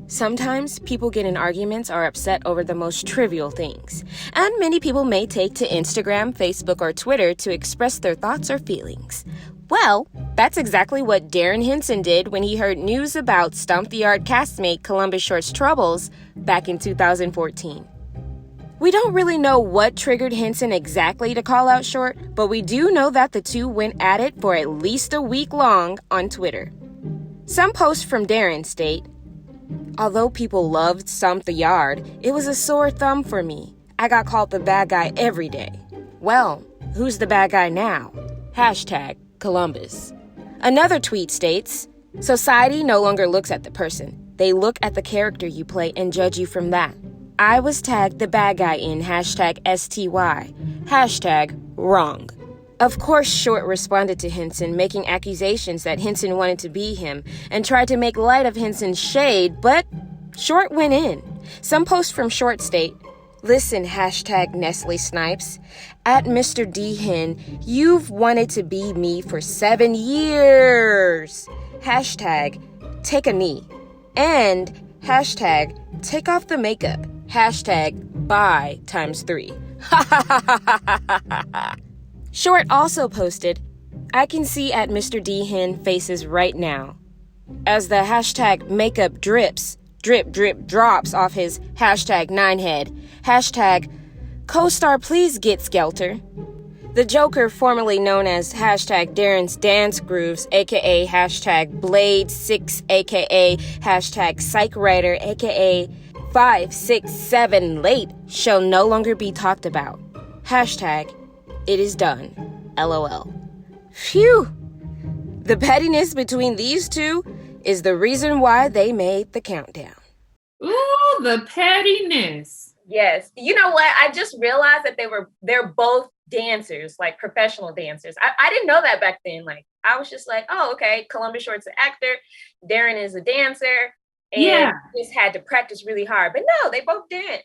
Sometimes people get in arguments or upset over the most trivial things, and many people may take to Instagram, Facebook, or Twitter to express their thoughts or feelings. Well, that's exactly what Darren Henson did when he heard news about Stomp the Yard castmate Columbus Short's troubles back in 2014. We don't really know what triggered Henson exactly to call out Short, but we do know that the two went at it for at least a week long on Twitter. Some posts from Darren state, "Although people loved Stomp the Yard, it was a sore thumb for me. I got called the bad guy every day. Well, who's the bad guy now? Hashtag Columbus." Another tweet states, "Society no longer looks at the person. They look at the character you play and judge you from that. I was tagged the bad guy in hashtag STY. Hashtag wrong." Of course, Short responded to Henson, making accusations that Henson wanted to be him and tried to make light of Henson's shade, but Short went in. Some posts from Short state, "Listen, hashtag Nestle Snipes. At Mr. D Hen, you've wanted to be me for 7 years. Hashtag take a knee. And hashtag take off the makeup. Hashtag buy ×3. Short also posted, "I can see at Mr. D Hen faces right now. As the hashtag makeup drips, drip drip drops off his hashtag 9head. Hashtag co-star please get Skelter." The Joker, formerly known as hashtag Darren's Dance Grooves, aka hashtag Blade 6, aka hashtag Psych Writer, aka 5, 6, 7 late, shall no longer be talked about. Hashtag it is done. LOL. Phew! The pettiness between these two is the reason why they made the countdown. Ooh, the pettiness. Yes. You know what? I just realized that they're both dancers, like professional dancers. I didn't know that back then. Like, I was just like, oh, okay, Columbus Short's an actor, Darren is a dancer, and just had to practice really hard. But no, they both dance.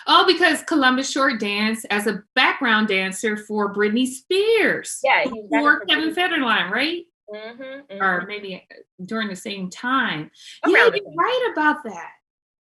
Oh, because Columbus Short danced as a background dancer for Britney Spears. Yeah, before Kevin Federline, right? Mm-hmm. Or maybe during the same time. Yeah, you're right about that.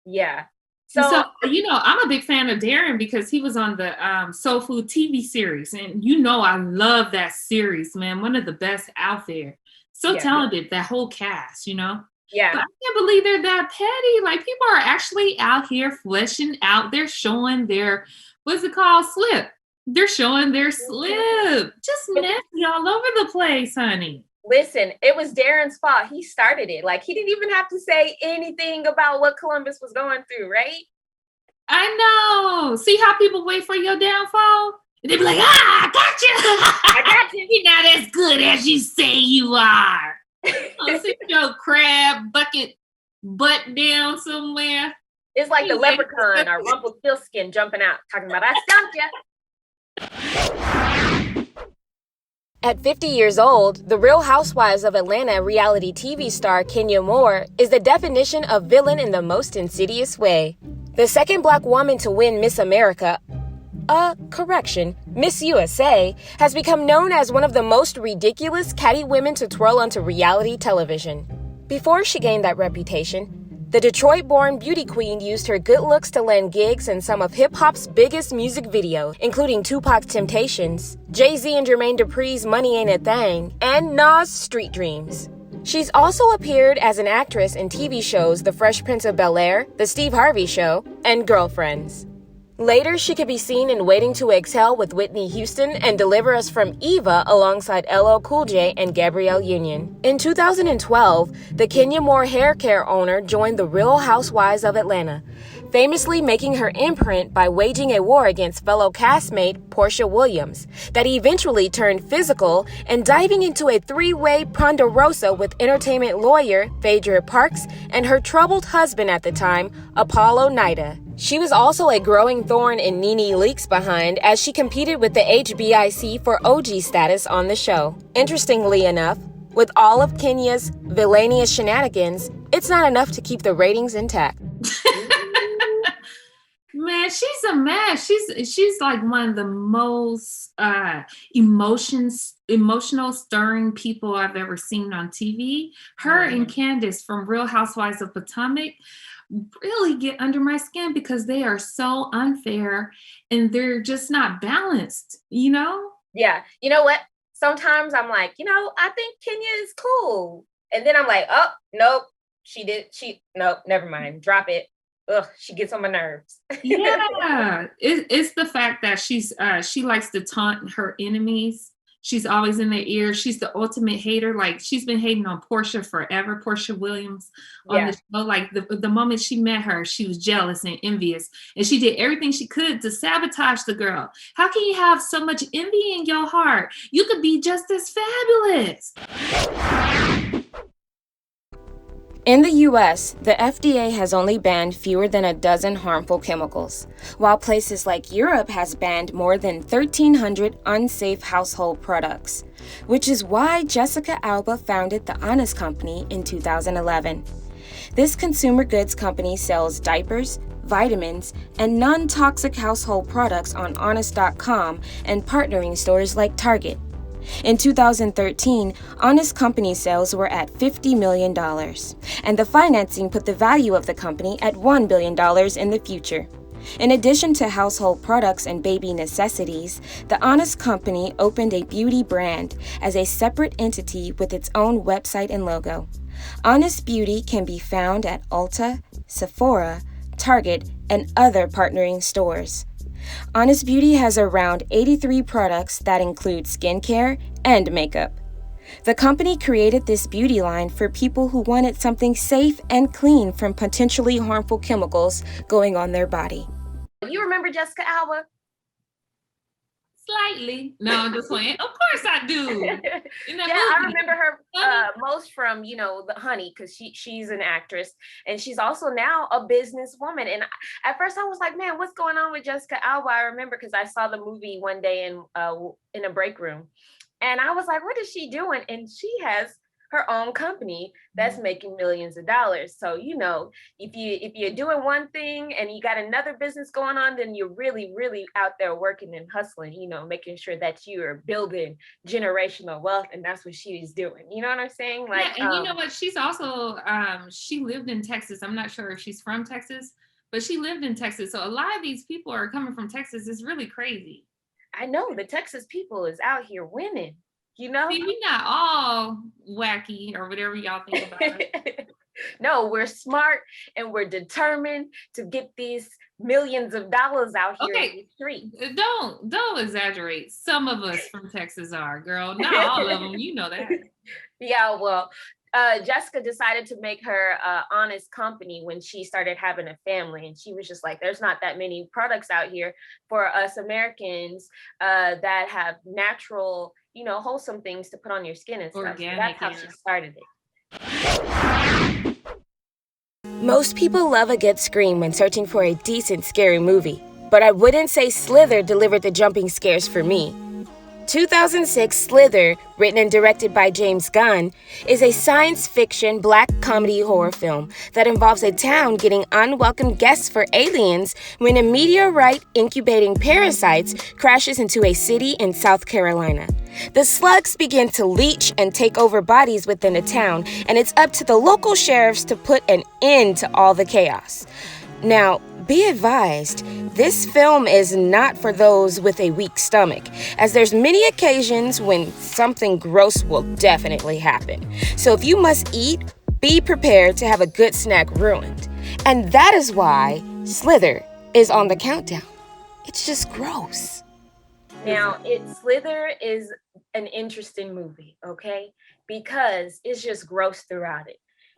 Yeah. So, you know, I'm a big fan of Darren because he was on the Soul Food TV series. And you know I love that series, man. One of the best out there. So talented, that whole cast, you know? Yeah. But I can't believe they're that petty. Like, people are actually out here fleshing out. They're showing their, what's it called? Slip. They're showing their slip. Just nasty all over the place, honey. Listen, it was Darren's fault. He started it. Like, he didn't even have to say anything about what Columbus was going through, right? I know. See how people wait for your downfall? And they be like, I got you. I got you. You're not as good as you say you are. Sit your crab bucket butt down somewhere. It's like the leprechaun or Rumpelstiltskin jumping out, talking about, I stumped you. At 50 years old, the Real Housewives of Atlanta reality TV star Kenya Moore is the definition of villain in the most insidious way. The second black woman to win Miss America, Miss USA, has become known as one of the most ridiculous, catty women to twirl onto reality television. Before she gained that reputation, the Detroit-born beauty queen used her good looks to land gigs in some of hip-hop's biggest music videos, including Tupac's Temptations, Jay-Z and Jermaine Dupri's Money Ain't a Thing, and Nas' Street Dreams. She's also appeared as an actress in TV shows The Fresh Prince of Bel-Air, The Steve Harvey Show, and Girlfriends. Later, she could be seen in Waiting to Exhale with Whitney Houston and Deliver Us from Eva alongside LL Cool J and Gabrielle Union. In 2012, the Kenya Moore hair care owner joined the Real Housewives of Atlanta. famously making her imprint by waging a war against fellow castmate Portia Williams that eventually turned physical and diving into a three-way ponderosa with entertainment lawyer Phaedra Parks and her troubled husband at the time, Apollo Nida. She was also a growing thorn in Nene Leakes' behind as she competed with the HBIC for OG status on the show. Interestingly enough, with all of Kenya's villainous shenanigans, it's not enough to keep the ratings intact. Man, she's a mess. She's like one of the most emotional stirring people I've ever seen on TV. Her and Candace from Real Housewives of Potomac really get under my skin because they are so unfair and they're just not balanced, you know? Yeah. You know what? Sometimes I'm like, I think Kenya is cool. And then I'm like, oh, nope, nope, never mind. Drop it. Ugh, she gets on my nerves. Yeah. It's the fact that she likes to taunt her enemies. She's always in their ear. She's the ultimate hater. Like, she's been hating on Portia forever, Portia Williams on the show. Like, the moment she met her, she was jealous and envious. And she did everything she could to sabotage the girl. How can you have so much envy in your heart? You could be just as fabulous. In the US, the FDA has only banned fewer than a dozen harmful chemicals, while places like Europe has banned more than 1,300 unsafe household products, which is why Jessica Alba founded the Honest Company in 2011. This consumer goods company sells diapers, vitamins, and non-toxic household products on Honest.com and partnering stores like Target. In 2013, Honest Company sales were at $50 million, and the financing put the value of the company at $1 billion in the future. In addition to household products and baby necessities, the Honest Company opened a beauty brand as a separate entity with its own website and logo. Honest Beauty can be found at Ulta, Sephora, Target, and other partnering stores. Honest Beauty has around 83 products that include skincare and makeup. The company created this beauty line for people who wanted something safe and clean from potentially harmful chemicals going on their body. You remember Jessica Alba? Slightly. No, I'm just playing. Of course I do. I remember her most from, The Honey, because she's an actress and she's also now a businesswoman. And at first I was like, man, what's going on with Jessica Alba? I remember because I saw the movie one day in a break room and I was like, what is she doing? And she has her own company that's making millions of dollars. So, if you're doing one thing and you got another business going on, then you're really, really out there working and hustling, making sure that you are building generational wealth. And that's what she's doing. You know what I'm saying? Like, and you know what? She's also, she lived in Texas. I'm not sure if she's from Texas, but she lived in Texas. So a lot of these people are coming from Texas. It's really crazy. I know the Texas people is out here winning. See, we're not all wacky or whatever y'all think about it. No, we're smart and we're determined to get these millions of dollars out here in the street. Don't exaggerate. Some of us from Texas are, girl. Not all of them. You know that. Yeah, well, Jessica decided to make her Honest Company when she started having a family. And she was just like, there's not that many products out here for us Americans that have natural, wholesome things to put on your skin and stuff. Organic, so that's how she started it. Most people love a good scream when searching for a decent scary movie, but I wouldn't say Slither delivered the jumping scares for me. 2006 Slither, written and directed by James Gunn, is a science fiction black comedy horror film that involves a town getting unwelcome guests for aliens when a meteorite incubating parasites crashes into a city in South Carolina. The slugs begin to leach and take over bodies within the town, and it's up to the local sheriffs to put an end to all the chaos. Now, be advised, this film is not for those with a weak stomach, as there's many occasions when something gross will definitely happen. So if you must eat, be prepared to have a good snack ruined. And that is why Slither is on the countdown. It's just gross. Now, Slither is an interesting movie, okay? Because it's just gross throughout it.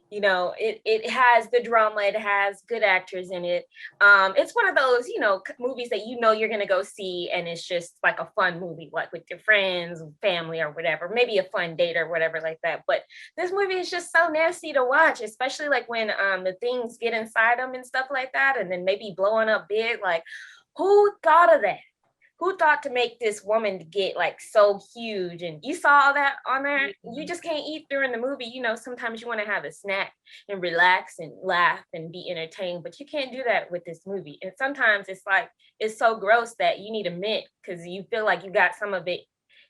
You know, it has the drama, it has good actors in it. It's one of those, you know, movies that you know you're gonna go see, and it's just like a fun movie, like with your friends, family, or whatever, maybe a fun date or whatever like that. But this movie is just so nasty to watch, especially like when the things get inside them and stuff like that, and then maybe blowing up big. Like, who thought of that? Who thought to make this woman get like so huge? And you saw that on there. You just can't eat during the movie. You know, sometimes you want to have a snack and relax and laugh and be entertained, but you can't do that with this movie. And sometimes it's like it's so gross that you need a mint because you feel like you got some of it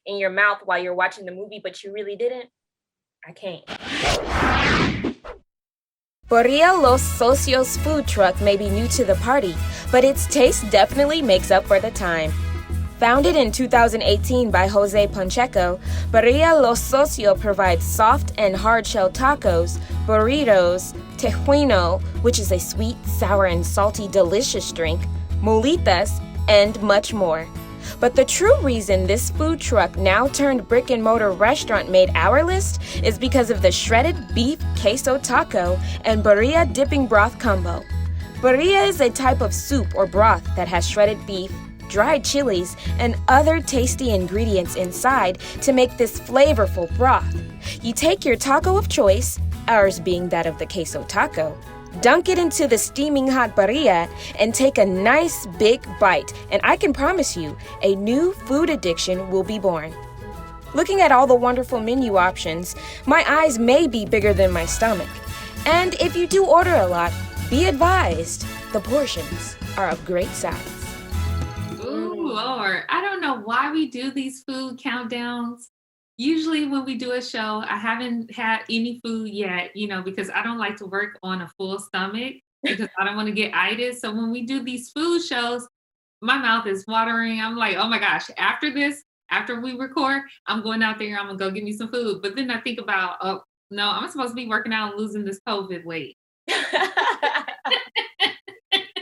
in your mouth while you're watching the movie, but you really didn't. I can't. Borilla Los Socios food truck may be new to the party, but its taste definitely makes up for the time. Founded in 2018 by Jose Pacheco, Borilla Los Socios provides soft and hard-shell tacos, burritos, tejuino, which is a sweet, sour, and salty delicious drink, molitas, and much more. But the true reason this food truck now turned brick-and-mortar restaurant made our list is because of the shredded beef queso taco and burrilla dipping broth combo. Burrilla is a type of soup or broth that has shredded beef, dried chilies, and other tasty ingredients inside to make this flavorful broth. You take your taco of choice, ours being that of the queso taco, dunk it into the steaming hot burrilla, and take a nice big bite, and I can promise you, a new food addiction will be born. Looking at all the wonderful menu options, my eyes may be bigger than my stomach. And if you do order a lot, be advised, the portions are of great size. Ooh, Lord. I don't know why we do these food countdowns. Usually when we do a show, I haven't had any food yet, you know, because I don't like to work on a full stomach because I don't want to get itis. So when we do these food shows, my mouth is watering. I'm like, oh my gosh, after this, after we record, I'm going out there, I'm gonna go get me some food. But then I think about, oh no, I'm supposed to be working out and losing this COVID weight.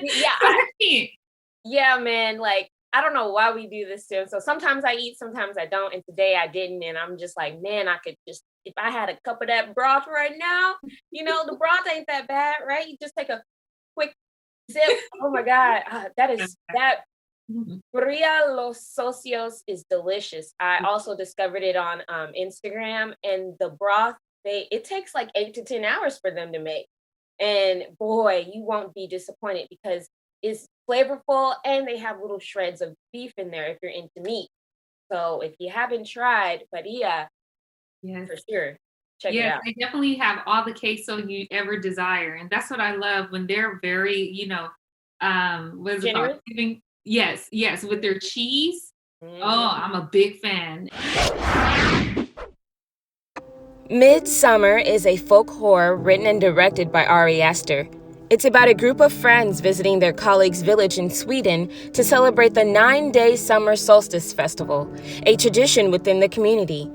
Yeah. Yeah, man. Like, I don't know why we do this too. So sometimes I eat, sometimes I don't. And today I didn't. And I'm just like, man, I could just, if I had a cup of that broth right now, you know, the broth ain't that bad, right? You just take a quick sip. Oh my God. That Gloria Los Socios is delicious. I also discovered it on Instagram, and the broth, it takes like 8 to 10 hours for them to make. And boy, you won't be disappointed because it's flavorful and they have little shreds of beef in there if you're into meat. So if you haven't tried Padilla, Yes. for sure, check it Yes, out. they definitely have all the queso you ever desire. And that's what I love when they're very, you know, what is it called? Generous? Yes, with their cheese. Mhm. Oh, I'm a big fan. Midsommar is a folk horror written and directed by Ari Aster. It's about a group of friends visiting their colleague's village in Sweden to celebrate the 9-day summer solstice festival, a tradition within the community.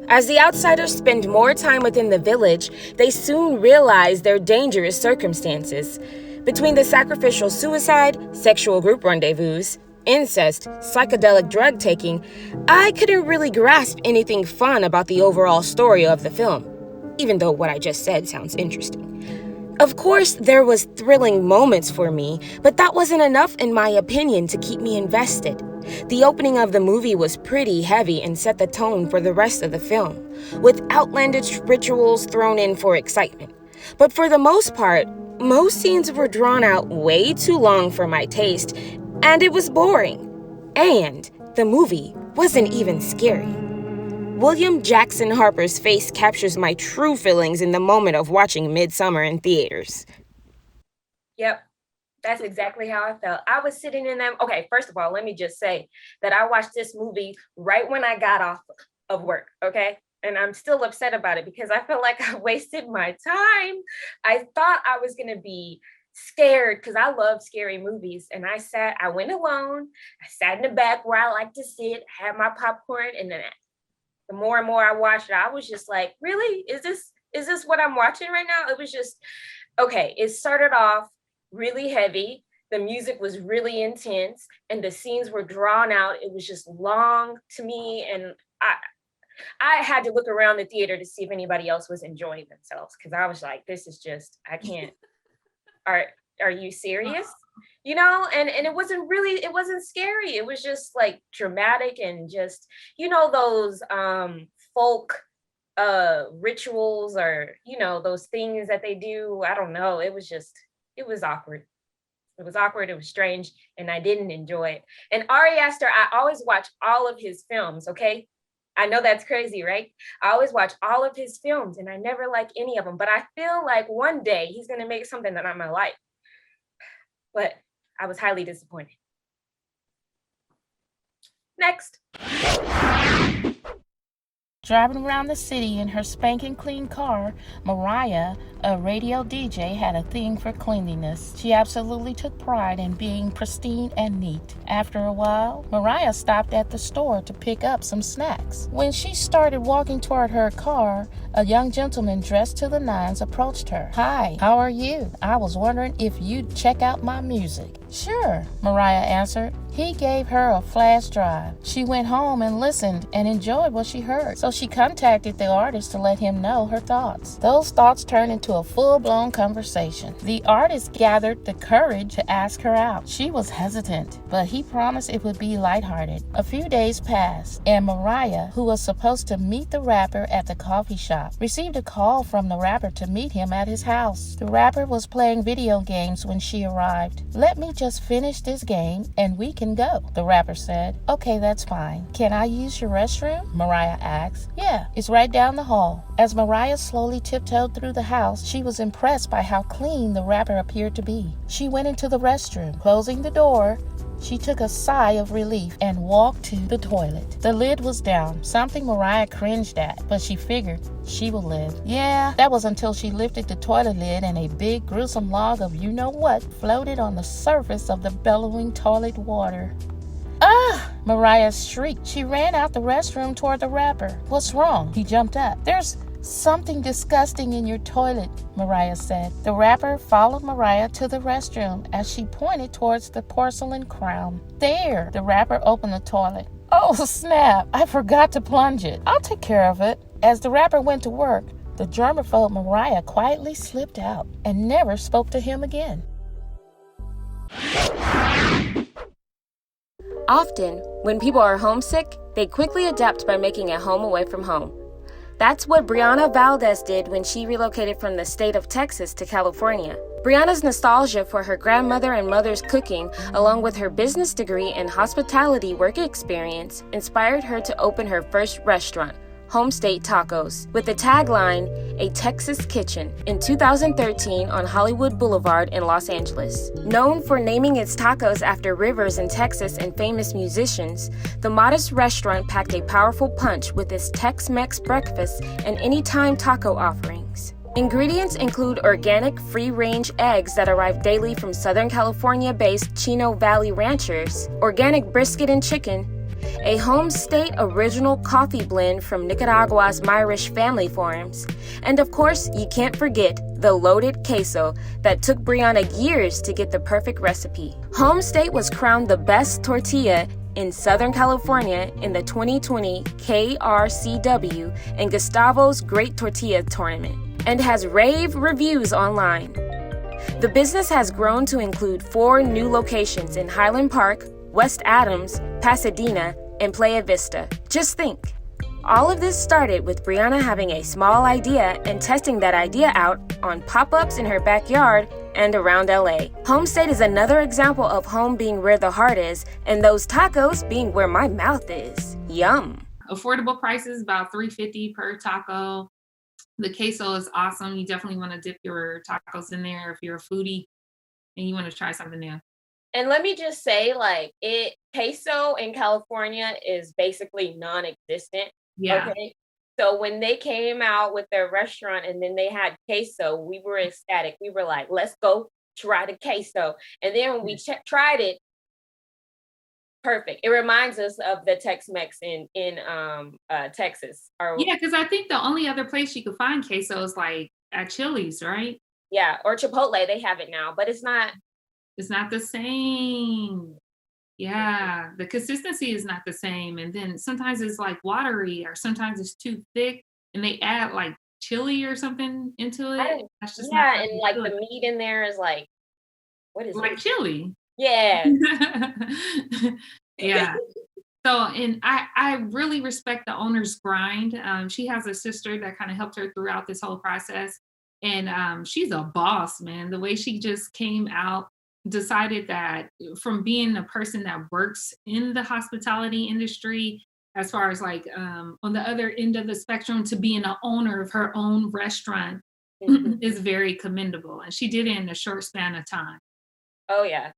As the outsiders spend more time within the village, they soon realize their dangerous circumstances. Between the sacrificial suicide, sexual group rendezvous, incest, psychedelic drug taking, I couldn't really grasp anything fun about the overall story of the film, even though what I just said sounds interesting. Of course, there was thrilling moments for me, but that wasn't enough in my opinion to keep me invested. The opening of the movie was pretty heavy and set the tone for the rest of the film, with outlandish rituals thrown in for excitement. But for the most part, most scenes were drawn out way too long for my taste, and it was boring. And the movie wasn't even scary. William Jackson Harper's face captures my true feelings in the moment of watching Midsommar in theaters. Yep. That's exactly how I felt. I was sitting in them. Okay, first of all, let me just say that I watched this movie right when I got off of work, okay? And I'm still upset about it because I felt like I wasted my time. I thought I was going to be scared because I love scary movies. And I went alone. I sat in the back where I like to sit, had my popcorn, and then the more and more I watched it, I was just like, really? Is this what I'm watching right now? It was just, okay, it started off really heavy. The music was really intense and the scenes were drawn out. It was just long to me. And I had to look around the theater to see if anybody else was enjoying themselves because I was like, this is just, I can't. Are you serious? You know, and it wasn't scary. It was just like dramatic and just, you know, those folk rituals or, you know, those things that they do. I don't know. It was awkward. It was awkward. It was strange. And I didn't enjoy it. And Ari Aster, I always watch all of his films. Okay. I know that's crazy, right? I always watch all of his films and I never like any of them. But I feel like one day he's going to make something that I'm going to like. But I was highly disappointed. Next. Driving around the city in her spanking clean car, Mariah, a radio DJ, had a thing for cleanliness. She absolutely took pride in being pristine and neat. After a while, Mariah stopped at the store to pick up some snacks. When she started walking toward her car, a young gentleman dressed to the nines approached her. "Hi, how are you? I was wondering if you'd check out my music." "Sure," Mariah answered. He gave her a flash drive. She went home and listened and enjoyed what she heard. So she contacted the artist to let him know her thoughts. Those thoughts turned into a full-blown conversation. The artist gathered the courage to ask her out. She was hesitant, but he promised it would be lighthearted. A few days passed, and Mariah, who was supposed to meet the rapper at the coffee shop, received a call from the rapper to meet him at his house. The rapper was playing video games when she arrived. "Let me just finish this game and we can go," the rapper said. "Okay, that's fine. Can I use your restroom?" Mariah asked. "Yeah, it's right down the hall." As Mariah slowly tiptoed through the house, she was impressed by how clean the rapper appeared to be. She went into the restroom. Closing the door, she took a sigh of relief and walked to the toilet. The lid was down, something Mariah cringed at, but she figured she will live. Yeah, that was until she lifted the toilet lid and a big gruesome log of you-know-what floated on the surface of the bellowing toilet water. "Ah!" Mariah shrieked. She ran out the restroom toward the rapper. "What's wrong?" He jumped up. "There's something disgusting in your toilet," Mariah said. The rapper followed Mariah to the restroom as she pointed towards the porcelain crown. "There!" The rapper opened the toilet. "Oh, snap! I forgot to plunge it. I'll take care of it." As the rapper went to work, the germaphobe Mariah quietly slipped out and never spoke to him again. Often, when people are homesick, they quickly adapt by making a home away from home. That's what Brianna Valdez did when she relocated from the state of Texas to California. Brianna's nostalgia for her grandmother and mother's cooking, along with her business degree and hospitality work experience, inspired her to open her first restaurant, Home State Tacos, with the tagline, "A Texas Kitchen," in 2013 on Hollywood Boulevard in Los Angeles. Known for naming its tacos after rivers in Texas and famous musicians, the modest restaurant packed a powerful punch with its Tex-Mex breakfast and anytime taco offerings. Ingredients include organic, free-range eggs that arrive daily from Southern California-based Chino Valley ranchers, organic brisket and chicken, a Home State original coffee blend from Nicaragua's Myrish family farms, and of course, you can't forget the loaded queso that took Brianna years to get the perfect recipe. Home State was crowned the best tortilla in Southern California in the 2020 KRCW and Gustavo's Great Tortilla Tournament, and has rave reviews online. The business has grown to include 4 new locations in Highland Park, West Adams, Pasadena, and Playa Vista. Just think, all of this started with Brianna having a small idea and testing that idea out on pop-ups in her backyard and around LA. Home State is another example of home being where the heart is and those tacos being where my mouth is. Yum. Affordable prices, about $3.50 per taco. The queso is awesome. You definitely want to dip your tacos in there if you're a foodie and you want to try something new. And let me just say, queso in California is basically non-existent. Yeah. Okay. So when they came out with their restaurant and then they had queso, we were ecstatic. We were like, let's go try the queso. And then when we tried it, perfect. It reminds us of the Tex-Mex in Texas. Yeah, because I think the only other place you could find queso is like at Chili's, right? Yeah, or Chipotle. They have it now, but it's not the same. Yeah, the consistency is not the same. And then sometimes it's like watery or sometimes it's too thick and they add like chili or something into it. That's just not Yeah, and really like the good. meat in there is like, what is Like it? chili. Yeah. Yeah. So, and I really respect the owner's grind. She has a sister that kind of helped her throughout this whole process. And she's a boss, man. The way she just came out, decided that from being a person that works in the hospitality industry, as far as like on the other end of the spectrum, to being an owner of her own restaurant Mhm. is very commendable. And she did it in a short span of time. Oh yeah.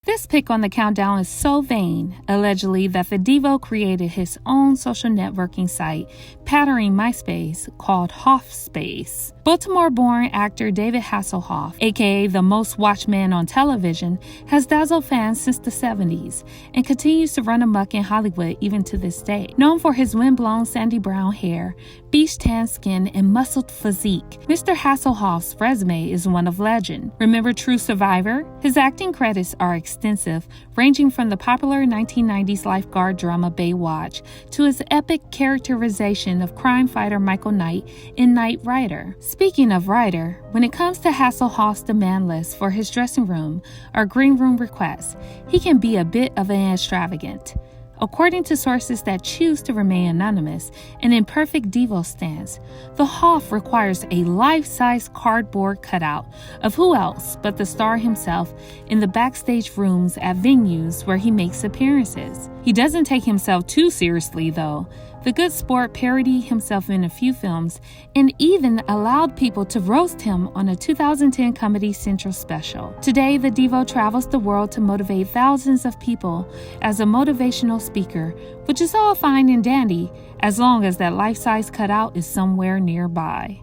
This pic on the countdown is so vain, allegedly, that the Devo created his own social networking site, patterning MySpace, called Hoff Space. Baltimore-born actor David Hasselhoff, aka the most watched man on television, has dazzled fans since the 70s and continues to run amok in Hollywood even to this day. Known for his windblown sandy brown hair, beach tan skin, and muscled physique, Mr. Hasselhoff's resume is one of legend. Remember True Survivor? His acting credits are extensive, ranging from the popular 1990s lifeguard drama Baywatch to his epic characterization of crime fighter Michael Knight in Knight Rider. Speaking of Rider, when it comes to Hasselhoff's demand list for his dressing room or green room requests, he can be a bit of an extravagant. According to sources that choose to remain anonymous and in perfect Devo stance, the Hoff requires a life-size cardboard cutout of who else but the star himself in the backstage rooms at venues where he makes appearances. He doesn't take himself too seriously, though. The good sport parodied himself in a few films and even allowed people to roast him on a 2010 Comedy Central special. Today, the Devo travels the world to motivate thousands of people as a motivational speaker, which is all fine and dandy as long as that life-size cutout is somewhere nearby.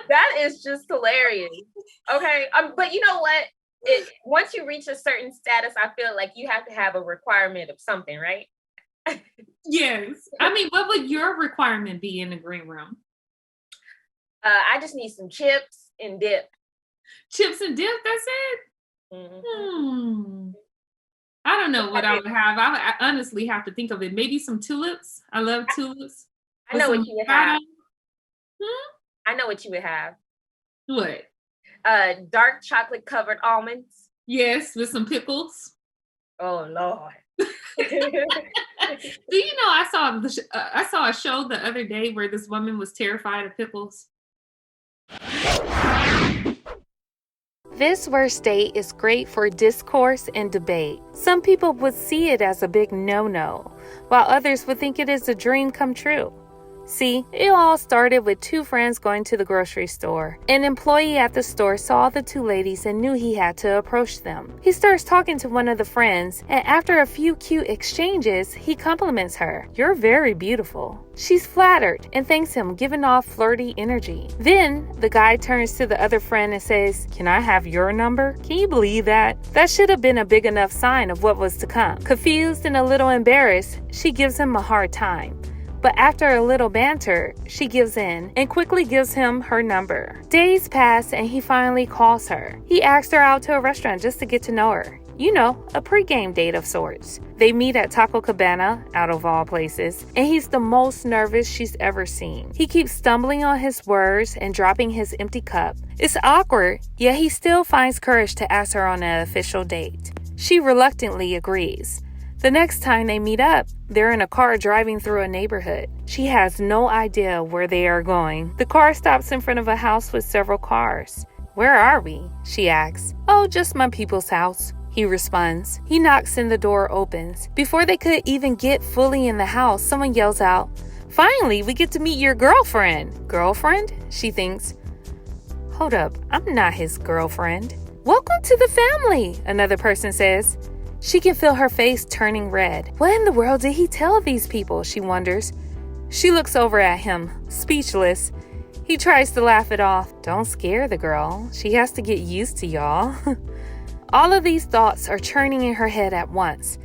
That is just hilarious. Okay. But you know what? Once you reach a certain status, I feel like you have to have a requirement of something, right? Yes. I mean, what would your requirement be in the green room? I just need some chips and dip. Chips and dip, that's it? Mm-hmm. I don't know what I would have. I honestly have to think of it. Maybe some tulips. I love tulips. I know what you would have. I know what you would have. What? Dark chocolate covered almonds. Yes, with some pickles. Oh Lord. Do you know I saw a show the other day where this woman was terrified of pickles. This worst state is great for discourse and debate. Some people would see it as a big no-no, while others would think it is a dream come true. See, it all started with two friends going to the grocery store. An employee at the store saw the two ladies and knew he had to approach them. He starts talking to one of the friends, and after a few cute exchanges, he compliments her. "You're very beautiful." She's flattered and thanks him, giving off flirty energy. Then, the guy turns to the other friend and says, "Can I have your number?" Can you believe that? That should have been a big enough sign of what was to come. Confused and a little embarrassed, she gives him a hard time. But after a little banter, she gives in and quickly gives him her number. Days pass and he finally calls her. He asks her out to a restaurant just to get to know her. You know, a pre-game date of sorts. They meet at Taco Cabana, out of all places, and he's the most nervous she's ever seen. He keeps stumbling on his words and dropping his empty cup. It's awkward, yet he still finds courage to ask her on an official date. She reluctantly agrees. The next time they meet up, they're in a car driving through a neighborhood. She has no idea where they are going. The car stops in front of a house with several cars. "Where are we?" she asks. "Oh, just my people's house," he responds. He knocks and the door opens. Before they could even get fully in the house, someone yells out, "Finally, we get to meet your girlfriend." Girlfriend? She thinks. Hold up, I'm not his girlfriend. "Welcome to the family," another person says. She can feel her face turning red. What in the world did he tell these people, she wonders. She looks over at him, speechless. He tries to laugh it off. Don't scare the girl. She has to get used to y'all. All of these thoughts are churning in her head at once.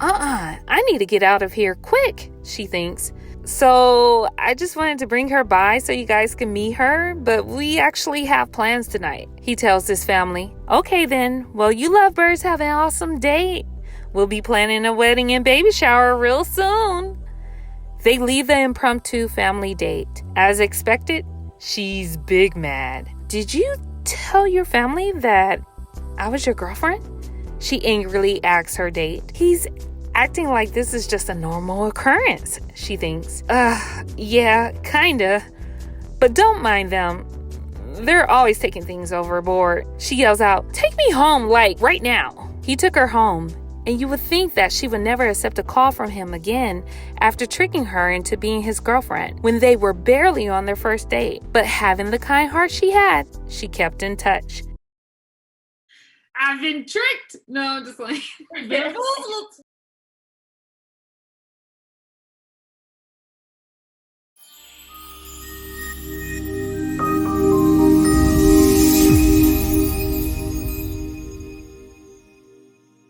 I need to get out of here quick, she thinks. So I just wanted to bring her by so you guys can meet her, but we actually have plans tonight, he tells his family. Okay then, well, you lovebirds have an awesome date. We'll be planning a wedding and baby shower real soon. They leave the impromptu family date. As expected, she's big mad. Did you tell your family that I was your girlfriend? She angrily asks her date. He's acting like this is just a normal occurrence, she thinks. Yeah, kinda. But don't mind them. They're always taking things overboard. She yells out, take me home, like, right now. He took her home, and you would think that she would never accept a call from him again after tricking her into being his girlfriend when they were barely on their first date. But having the kind heart she had, she kept in touch. I've been tricked. No, just like bamboozled.